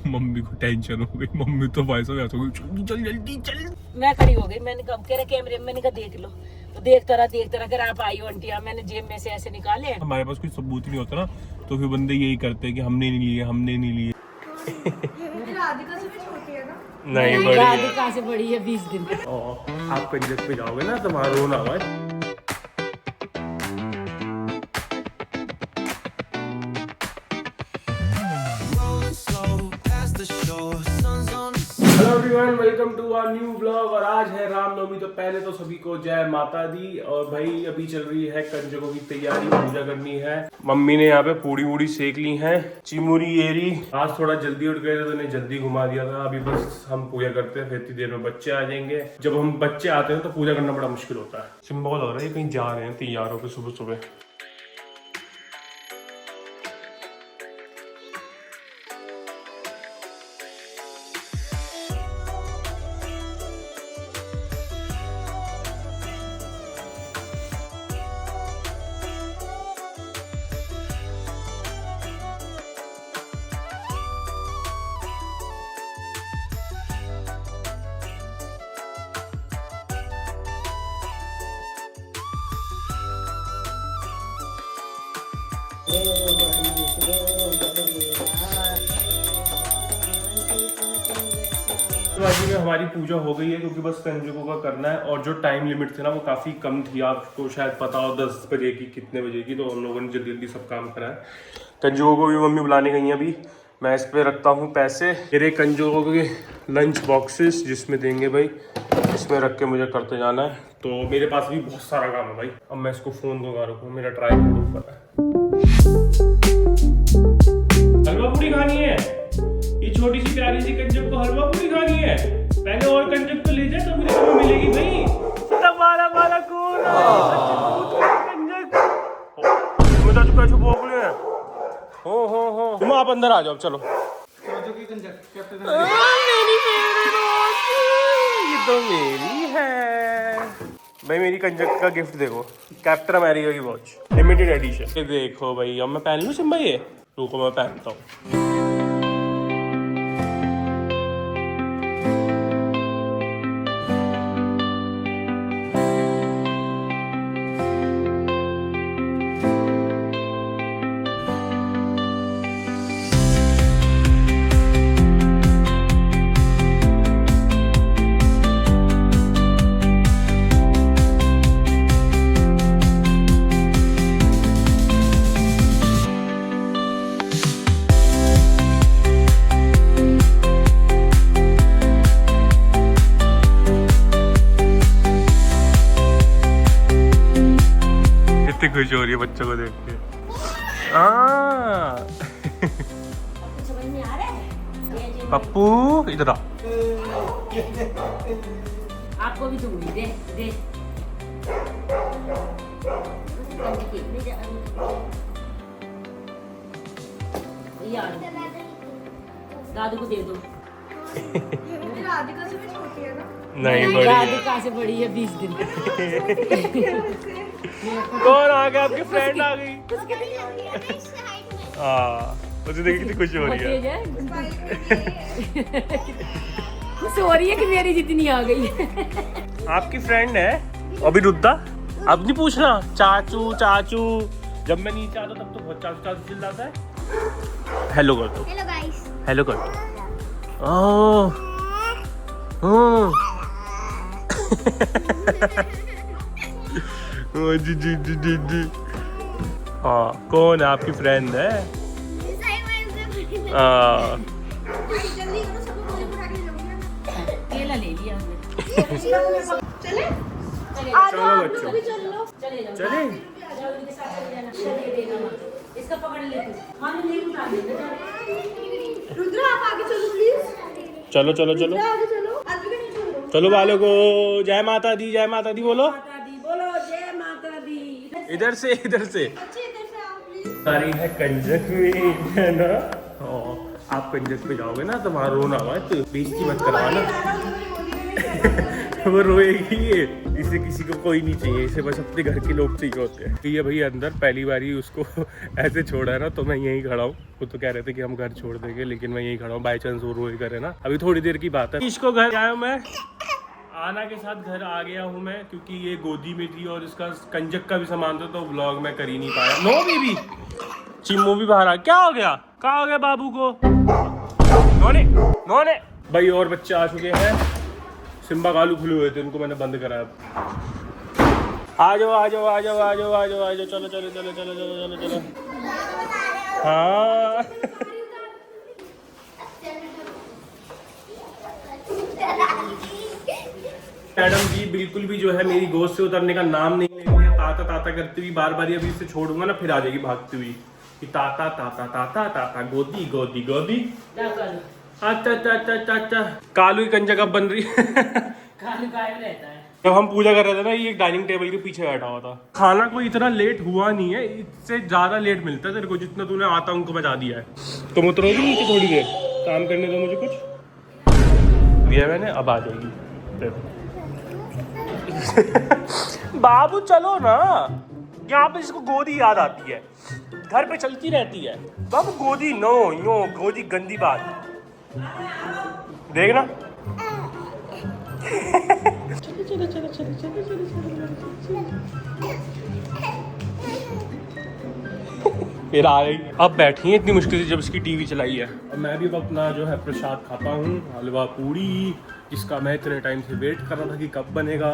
Mummy को tension हो गई, मम्मी तो भाई साहब ऐसा हो चल जल्दी चल। मैं खड़ी हो गई, मैंने कहा कह रहे कैमरे में, मैंने कहा देख लो, तो देखता रहा अगर आप आई हो आंटी, मैंने जेब में से ऐसे निकाले। हमारे पास कोई सबूत नहीं होता ना, तो फिर बंदे यही करते हैं कि हमने नहीं लिए, हमने नहीं लिए। राधिका से भी छोटी है ना? नहीं बड़ी है। राधिका से बड़ी है 20 दिन। आप कंजक पे जाओगे ना तुम्हारा रोना आवाज। Hello everyone, welcome to our new blog. और आज है रामनवमी, तो पहले तो सभी को जय माता दी। और भाई अभी चल रही है कंजकों की तैयारी, पूजा करनी है। मम्मी ने यहाँ पे पूड़ी वूड़ी सेक ली हैं, चिमुरी येरी। आज थोड़ा जल्दी उठ गए थे तो इन्हें जल्दी घुमा दिया था। अभी बस हम पूजा करते हैं, फिर इतनी देर में बच्चे आ जाएंगे। जब हम बच्चे आते हैं तो पूजा करना बड़ा मुश्किल होता है। सिंबल हो रहा है कहीं जा रहे हैं तैयार होकर सुबह सुबह। बाजी में हमारी पूजा हो गई है, क्योंकि बस कंजकों का करना है। और जो टाइम लिमिट थी ना वो काफ़ी कम थी, आपको शायद पता हो 10 बजे की कितने बजे की, तो हम लोगों ने जल्दी जल्दी सब काम करा है। कंजकों को भी मम्मी बुलाने गई हैं अभी। मैं इस पर रखता हूँ पैसे। मेरे कंजकों के लंच बॉक्सेस जिसमें देंगे भाई, इसमें रख के मुझे करते जाना है। तो मेरे पास भी बहुत सारा काम है भाई। अब मैं इसको फ़ोन दूंगा, रखूँ, मेरा ट्राइपॉड ऊपर है। हलवा पूरी खानी है, ये छोटी सी प्यारी सी कंजक को हलवा पूरी खानी है। पहले और कंजक तो ले जाए तो मुझे तो मिलेगी भाई। तुम्हारा वाला कौन है? कंजक मुझे चुका छुपो बोले हैं। हो तुम आप अंदर आ जाओ, चलो। की कंजक कैप्टन मेरी ये तो मेरी है भाई। मेरी कंजक का गिफ्ट देखो, कैप्टन अमेरिका की वॉच, लिमिटेड एडिशन। ये देखो भाई, अब मैं पहन लूँ सिम्बा, ये रुको मैं पहनता हूँ। खुश हो रही है बच्चों को देख के। समझ में आ रहा है? पप्पू इधर आ। आपको भी दूंगी, दे दे। दादू को दे दो। राधिका से भी छोटी है ना? नहीं बड़ी है। राधिका से बड़ी है 20 दिन। कौन आ गया? आपकी फ्रेंड आ गई। मुझे देखिए कितनी खुशी हो रही है। खुश हो रही है कि मेरी जितनी आ गई है। आपकी फ्रेंड है अभी रुद्दा। अब नहीं पूछना चाचू चाचू। जब मैं नीचे आता तब तो बहुत चाचू चाचू चिल्लाता है। हेलो कर दो, हेलो गाइस। हेलो कर दो। जी जी जी जी जी। हाँ, कौन है? आपकी फ्रेंड है। जल्दी करो, सबको मुझे उठा के जाऊंगी। केला ले लिया हमने। चले? चलो बच्चों, चले जाओ। चले। जाओ, इनके साथ चले जाना। चलिए देना मत। इसका पकड़ ले तू। हाँ नहीं उठा देना। रुद्र आप आगे चलो प्लीज। चलो चलो चलो आगे चलो। अद्विका नहीं चलो। चलो बालों को जय माता दी, जय माता दी बोलो। माता दी बोलो, जय माता दी। इधर से इधर से बच्चे इधर से आओ प्लीज। सारी है कंजक भी है ना। आप कंजक पे जाओगे ना तुम्हारा रोना आवाज, तो बेइज्जती मत करवाना। वो रोएगी ये, इसे किसी को कोई नहीं चाहिए, इसे बस अपने घर के लोग चाहिए होते हैं। ये भैया अंदर पहली बार ही उसको ऐसे छोड़ा है ना, तो मैं यहीं खड़ा हूँ। वो तो कह रहे थे कि हम घर छोड़ देंगे, लेकिन मैं यहीं खड़ा हूँ, बाई चांस वो रोए करे ना। अभी थोड़ी देर की बात है। इसको घर आया हूँ मैं, आना के साथ घर आ गया हूँ मैं, क्योंकि ये गोदी में थी और इसका कंजक का भी सामान था, तो व्लॉग मैं कर ही नहीं पाया। नो बेबी, चिम्मू भी बाहर आ। क्या हो गया, कहाँ हो गया बाबू को? नोने नोने भाई, और बच्चे आ चुके हैं। सिम्बा कालू खुले हुए थे, उनको मैंने बंद कराया। आ जाओ आ जाओ आ जाओ आ जाओ आ जाओ आ जाओ, चलो चलो चलो चलो चलो चलो चलो। हाँ मैडम जी बिल्कुल भी जो है मेरी गोद से उतरने का नाम नहीं ले रही है। ताता ताता करती हुई बार बार, अभी इसे छोड़ूंगा ना फिर आ जाएगी भागती हुई कि ताता ताता ताता ताता, गोदी गोदी गोदी। अच्छा अच्छा अच्छा अच्छा अच्छा, कालू की कंजा कब बन रही है? कालू गायब रहता है। जब हम पूजा कर रहे थे ना, ये एक डाइनिंग टेबल के पीछे बैठा हुआ था। खाना कोई इतना लेट हुआ नहीं है, इससे ज्यादा लेट मिलता है तेरे को, जितना तूने आता उनको बचा दिया है। तुम उतरोगी नीचे थोड़ी देर, काम करने दो मुझे, कुछ दिया मैंने, अब आ जाएगी। बाबू चलो ना, यहाँ पे इसको गोदी याद आती है, घर पे चलती रहती है। बाबू गोदी नो, यो गोदी गंदी बात, देखना। चलो चलो चलो चलो चलो चलो चलो। फिर आ गई, अब बैठी है इतनी मुश्किल से जब इसकी टीवी चलाई है। और मैं भी अब अपना जो है प्रसाद खाता हूँ, हलवा पूरी, जिसका मैं इतने टाइम से वेट कर रहा था कि कब बनेगा।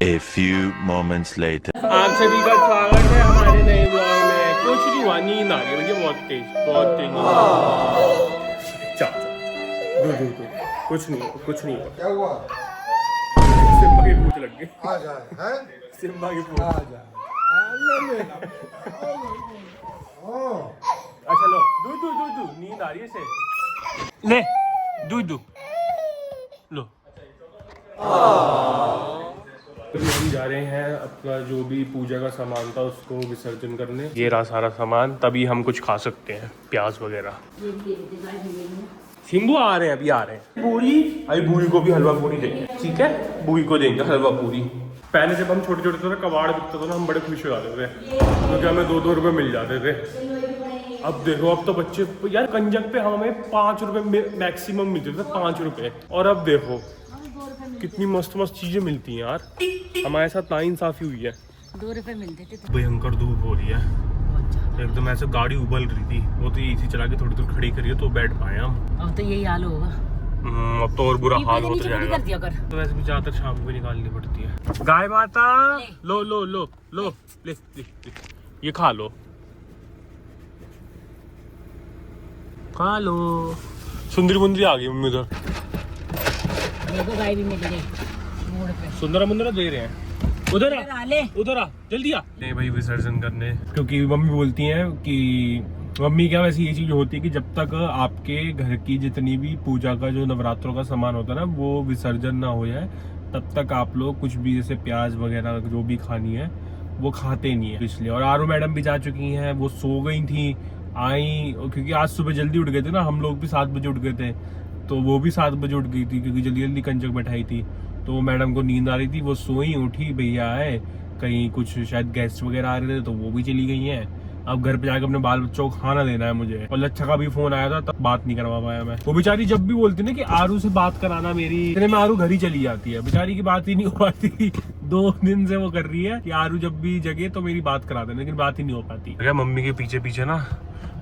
A few moments later. आप सभी का स्वागत है हमारे नए ब्लॉग में। कुछ नहीं हुआ, नींद आ गई भैया, बहुत तेज बहुत तेज। चल कुछ नहीं हुआ, कुछ नहीं हुआ। क्या हुआ? सिम्बा की पूंछ लग गई। आ जाए हैं? सिम्बा की पूंछ। आ जाए। अच्छा लो, दूध दूध दूध दूध, नींद आ रही है इसे, ले दूध दूध लो। अभी हम जा रहे हैं अपना जो भी पूजा का सामान था उसको विसर्जन करने। ये रहा सारा सामान, तभी हम कुछ खा सकते हैं, प्याज वगैरह। सिम्बू आ रहे हैं, अभी आ रहे हैं। पूरी, अभी बूढ़ी को भी हलवा पूरी देंगे, ठीक है? बूढ़ी को देंगे हलवा पूरी। पहले जब हम छोटे छोटे थे, कबाड़ बिकता था ना, हम बड़े खुश हो जाते थे, क्योंकि हमें 2-2 रुपए मिल जाते थे। अब देखो, अब तो बच्चे यार, कंजक पे हमें 5 रुपए मैक्सिमम मिलते थे, 5 रुपए, और अब देखो कितनी मस्त मस्त चीजें मिलती हैं यार। हमारे साथ नाइंसाफी हुई है। 2 रुपए मिलते थे। भयंकर धूप हो रही है एकदम, ऐसे गाड़ी उबल रही थी। वो तो एसी चला के थोड़ी देर खड़ी करिए तो बैठ पाए हम। अब तो यही हाल होगा। अब तो और बुरा हाल होता जाएगा। कर दिया कर। तो वैसे भी ज्यादातर शाम को निकालनी पड़ती है। गाय माता लो लो लो लो, ले, ले, ले। ये खा लो, खा लो। सुंदरी मुंदरी आ गई मम्मी उधर, देखो गाय भी मिल गई मोड़ पे। सुंदरा मुंदरा दे रहे हैं। उधर आ, ले उधर आ, जल्दी आ। नहीं भाई विसर्जन करने, क्योंकि मम्मी बोलती हैं कि मम्मी क्या, वैसे ये चीज होती है कि जब तक आपके घर की जितनी भी पूजा का जो नवरात्रों का सामान होता है ना, वो विसर्जन ना हो जाए, तब तक आप लोग कुछ भी जैसे प्याज वगैरह जो भी खानी है वो खाते नहीं है। इसलिए, और आरू मैडम भी जा चुकी हैं, वो सो गई थी, आई, क्योंकि आज सुबह जल्दी उठ गए थे ना, हम लोग भी 7 बजे उठ गए थे, तो वो भी 7 बजे उठ गई थी, क्योंकि जल्दी जल्दी कंजक बैठाई थी। तो मैडम को नींद आ रही थी, वो सोई, उठी, भैया आए, कहीं कुछ शायद गेस्ट वगैरह आ रहे थे तो वो भी चली गई हैं। अब घर पे जाकर अपने बाल बच्चों को खाना देना है मुझे। और लच्छा का भी फोन आया था, तब बात नहीं करवा पाया मैं। वो बेचारी जब भी बोलती ना कि आरू से बात कराना मेरी, इतने में आरू घर ही चली जाती है, बेचारी की बात ही नहीं हो पाती। 2 दिन से वो कर रही है कि आरू जब भी जगे तो मेरी बात करा देना, लेकिन बात ही नहीं हो पाती। मम्मी के पीछे पीछे ना,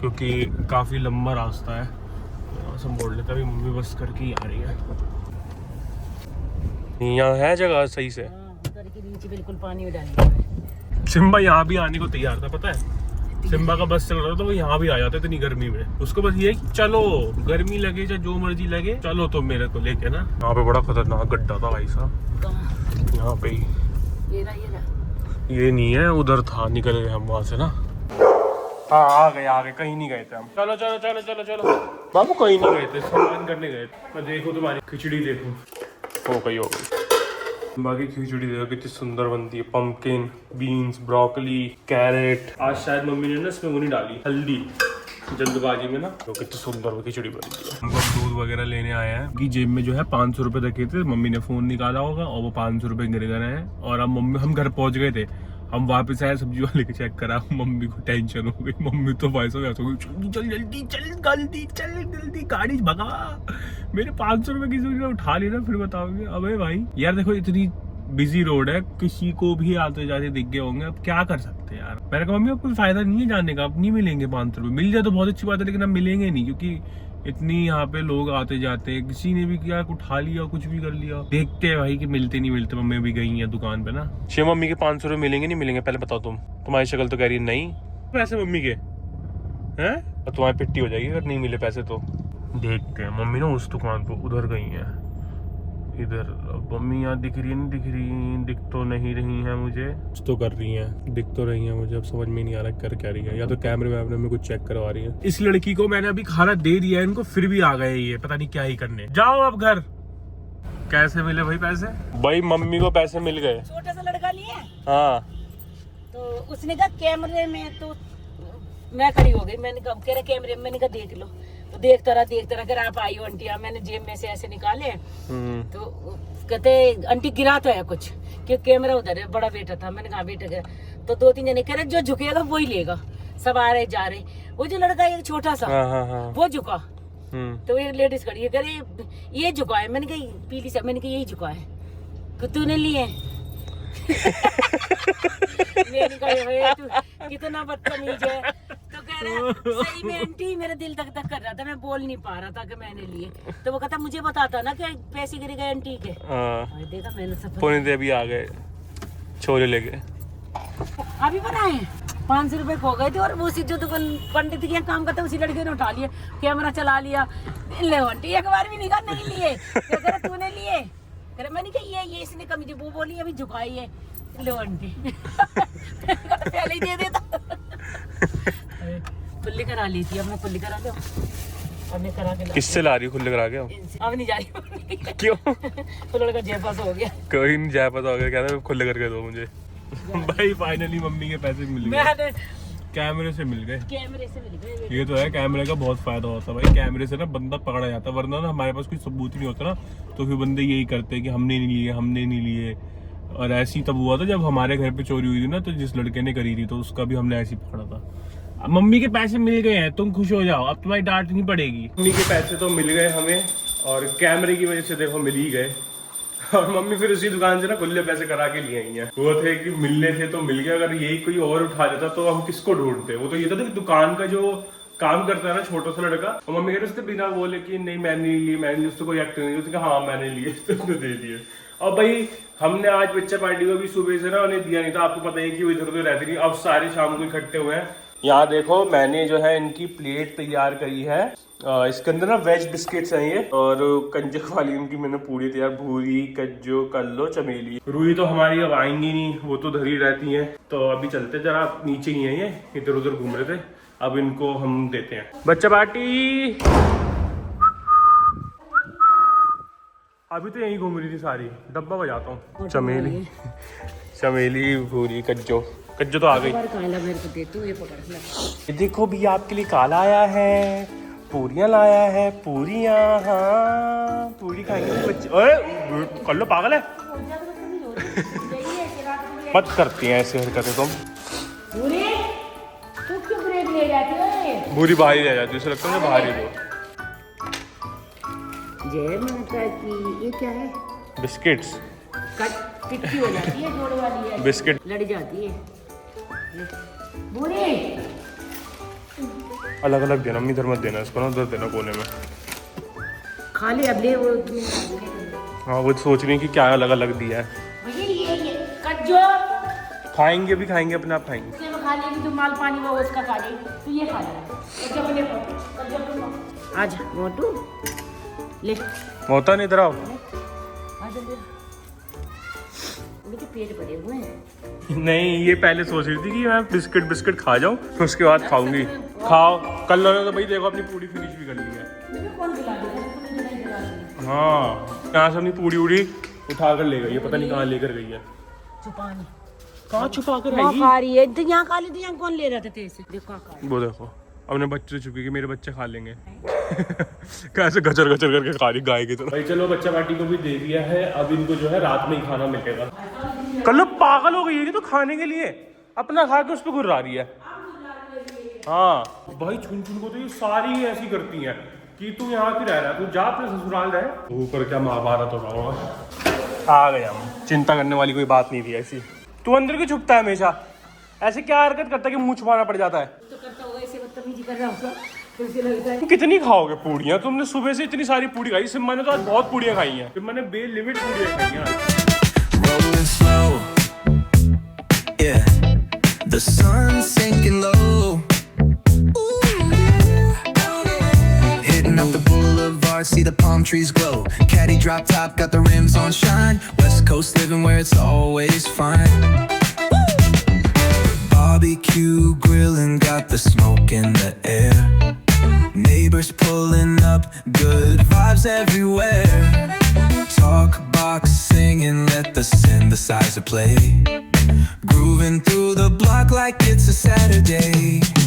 क्योंकि काफी लंबा रास्ता है, संभोल लेता भी, मम्मी बस करके ही आ रही है। यहाँ है जगह सही से। उधर के नीचे बिल्कुल पानी में डालेंगे। सिम्बा यहाँ भी आने को तैयार था, पता है? सिम्बा का बस चल रहा था तो वो यहाँ भी आ जाता इतनी गर्मी में। उसको बस ये चलो, गर्मी लगे चाहे जो मर्जी लगे, चलो तो मेरे को लेके ना। यहाँ पे बड़ा खतरनाक गड्ढा था भाई साहब, यहाँ पे ही। ये नहीं है, उधर था, निकल गए हम वहाँ से ना। हाँ आ गए, कहीं नहीं गए थे हम। चलो चलो चलो चलो चलो बाबू, कहीं नहीं गए थे, सामान करने गए थे। मैं देखो तुम्हारी खिचड़ी देखो, हो गई। बाकी खिचड़ी देखो कितनी सुंदर बनती है, पंपकिन, बीन्स, ब्रोकली, कैरेट। आज शायद मम्मी ने ना इसमें वो नहीं डाली, हल्दी, जल्दबाजी में ना तो कितनी सुंदर वो खिचड़ी बनी थी। हम अब दूध वगैरह लेने आए हैं कि जेब में जो है 500 रुपए रखे थे, मम्मी ने फोन निकाला होगा और वो 500 रुपए गिर गए हैं। और अब मम्मी हम घर पहुंच गए थे, हम वापस आए, सब्जी वाले के चेक करा, मम्मी को टेंशन हो गई। मम्मी तो भाई साहब ऐसा हो गई, चल जल्दी चल जल्दी चल जल्दी गाड़ी भगा, मेरे 500 रुपए किसी ने उठा लेना फिर बताओगे। अबे भाई यार देखो इतनी बिजी रोड है, किसी को भी आते जाते दिख गए होंगे, अब क्या कर सकते हैं यार। मैंने कहा मम्मी अब कोई फायदा नहीं है जाने का, अब नहीं मिलेंगे 500 रुपए, मिल जाए तो बहुत अच्छी बात है लेकिन अब मिलेंगे नहीं, क्योंकि इतनी यहाँ पे लोग आते जाते हैं, किसी ने भी क्या उठा लिया कुछ भी कर लिया। देखते हैं भाई कि मिलते नहीं मिलते। मम्मी भी गई है दुकान पे ना। शिव मम्मी के 500 रुपए मिलेंगे नहीं मिलेंगे पहले बताओ तुम्हारी शक्ल तो कह रही है नहीं। पैसे मम्मी के हैं और तुम्हारी पिट्टी हो जाएगी अगर नहीं मिले पैसे तो। देखते हैं मम्मी ना उस दुकान पे उधर गई है, इधर मम्मी यहाँ दिख रही है नहीं दिख रही, दिख तो नहीं रही है मुझे, कुछ तो कर रही है, दिख तो रही है मुझे, अब समझ में नहीं आ रहा कर क्या रही है, या तो कैमरे वैमरे में कुछ चेक करवा रही है। इस लड़की को मैंने अभी खाना दे दिया है इनको, फिर भी आ गए ये पता नहीं क्या ही करने। जाओ अब घर। कैसे मिले भाई पैसे? भाई मम्मी को पैसे मिल गए। छोटा सा लड़का लिए हाँ तो उसने कहा कैमरे में, तो मैं खड़ी हो गई, मैंने कहा कह रहा कैमरे में, मैंने कहा देख लो, तो देखता रहा अगर आप आई हो आंटी, मैंने जेब में से ऐसे निकाले तो कहते आंटी गिरा तो है कुछ, कि कैमरा उधर है, बड़ा बेटा था। मैंने कहा बेटा गया, तो 2-3 जने कह रहे जो झुकेगा वही लेगा, सब आ रहे जा रहे। वो जो लड़का एक छोटा सा वो झुका, तो एक लेडीज खड़ी है, कह रही ये झुका है। मैंने कहा पीली सा, मैंने कहा यही झुका है, तो तूने लिए मैंने कहा तू कितना बदतमीज है। तो कह रहा सही में आंटी मेरा दिल धक धक कर रहा था, मैं बोल नहीं पा रहा था कि मैंने लिए। तो वो कहता मुझे बताता ना कि पैसे गिर गए आंटी के। देखा मैंने सब पुणे दे भी आ गए छोले लेके। अभी बनाए 500 रुपए खो गए थे, और वो जो दुकान पंडित के यहाँ काम करता उसी लड़के ने उठा लिया, कैमरा चला लिया। ले आंटी एक बार भी नहीं कहा नहीं लिए, कह रहा तूने लिए, कह रहा मैंने कहा ये इसने कमी थी, वो बोली अभी झुकाई है, लो आंटी पहले ही दे देता। खुली करा ली थी, अब मैं खुली करा दो, अब मैं करा के किससे ला रही खुले करा के? अब नहीं जा रही क्यों? तो लड़का जेब पास हो गया, कोई नहीं जाए पता हो गया, कहता है खुले करके दो मुझे। भाई फाइनली मम्मी के पैसे मिल गए, कैमरे से मिल गए। कैमरे से मिल गए। ये तो है, कैमरे का बहुत फायदा होता है भाई, कैमरे से ना बंदा पकड़ा जाता है, वरना ना हमारे पास कोई सबूत नहीं होता ना, तो फिर बंदे यही करते हैं कि हमने नहीं लिए। और ऐसी तब हुआ था जब हमारे घर पे चोरी हुई थी ना, तो जिस लड़के ने करी थी तो उसका भी हमने ऐसे ही पकड़ा था। अब मम्मी के पैसे मिल गए हैं, तुम खुश हो जाओ, अब तुम्हारी डांट नहीं पड़ेगी। मम्मी के पैसे तो मिल गए हमें, और कैमरे की वजह से देखो मिल ही गए। और मम्मी फिर उसी दुकान से ना खुले पैसे करा के लिए आई हैं। वो थे कि मिलने थे तो मिल गए, अगर यही कोई और उठा देता तो हम किसको ढूंढते। वो तो ये था कि दुकान का जो काम करता है ना छोटा सा लड़का, और मम्मी कह रहे उसके बिना बोले कि नहीं मैंने नहीं लिए, मैंने उसको कोई एक्ट नहीं, उसने कहा हाँ मैंने लिए, तो दे दिए। और भाई हमने आज बच्चा पार्टी को भी सुबह से ना उन्हें दिया नहीं था, आपको पता है कि वो इधर उधर रहती थी, अब सारे शाम को इकट्ठे हुए हैं। यहाँ देखो मैंने जो है इनकी प्लेट तैयार करी है, इसके अंदर ना वेज बिस्किट्स हैं ये, और कंजक वाली इनकी मैंने पूरी तैयार, भूरी कज्जो कल्लो चमेली। रूही तो हमारी अब आएंगी नहीं, वो तो धरी रहती हैं, तो अभी चलते जरा नीचे ही है, ये इधर उधर घूम रहे थे, अब इनको हम देते हैं बच्चा पार्टी। अभी तो यहीं घूम रही थी सारी, डब्बा बजाता हूँ। चमेली चमेली भूरी कज्जो तो आ गई। मेरे को दे तू, ये पकड़ ले। ये देखो भी आपके लिए काला आया है, पूरियां लाया है, पूरियां, हाँ पूरी खाएंगे बच्चे। ओए कर लो, पागल है मत करती हैं ऐसे हरकतें तुम। पूरी तू क्यों ब्रेक ले जाती है? पूरी बाहर ही रह जाती है, उसे लगता है बाहर ही दो। जय माता की। ये क्या है? बिस्किट्स कट टिक्की हो जाती है, जोड़े वाली है, बिस्किट लड़ जाती है। पूरी अलग अलग देना, इधर मत देना इसको ना, उधर देना कोने में। खा ले अब ले वो। हाँ वो सोच रही है कि क्या अलग अलग दिया है। भैया ये कज्जो खाएंगे भी खाएंगे, अपने आप खाएंगे। उसने खा लेगी, जो माल पानी वो उसका खा ले, तो ये खा ले। आजा मोटू ले, होता नहीं इधर आओ। आजा ले, मेरे पेट भरे हुए हैं। नहीं ये पहले सोच रही थी कि मैं बिस्किट खा जाऊं, उसके बाद खाऊंगी। खाओ, कल लोगों ने तो भाई देखो अपनी पूरी फिनिश भी कर ली है। मुझे कौन खिला देगा? हाँ यहाँ से अपनी पूरी उड़ी उठा कर ले गई है, पता नहीं कहाँ लेकर गई है। छुपानी कहाँ छुपा कर खा रही है, यहाँ खा ली थी, यहाँ कौन ले रहा था तेरे से? देखो वो देखो अपने बच्चे से छुपी कि मेरे बच्चे खा लेंगे कैसे गचर गचर करके खा रही गाय की तरह। भाई चलो बच्चा पार्टी को भी दे दिया है, अब इनको जो है रात में ही खाना मिलेगा। कल पागल हो गई है कि तो खाने के लिए अपना खा के उस पर गुर्रा रही है। हाँ भाई छुन छुन को तो ये सारी ऐसी करती हैं कि तू यहाँ क्यों रह रहा है, तू जा अपने ससुराल रहे। ऊपर क्या महाभारत हो रहा होगा। आ गया हम, चिंता करने वाली कोई बात नहीं थी ऐसी। तू अंदर क्यों छुपता है हमेशा, ऐसे क्या हरकत करता है कि मुंह छुपाना पड़ जाता है। तो करता होगा ऐसे बदतमीजी कर रहा होगा तो उसे लगता है। कितनी खाओगे पूड़ियाँ, तुमने सुबह से इतनी सारी पूड़ी खाई। सिम्मा ने तो आज बहुत पूड़ियाँ खाई हैं, फिर मैंने बेलिमिट पूड़ियाँ खाई हैं। Rolling slow, yeah. The sun's sinking low. Hitting up the boulevard, see the palm trees glow. Caddy drop top, got the rims on shine. West Coast living where it's always fine. Barbecue grilling, got the smoke in the air. Neighbors pulling up, good vibes everywhere. Talk box singing, let the synthesizer play. Grooving through the block like it's a Saturday.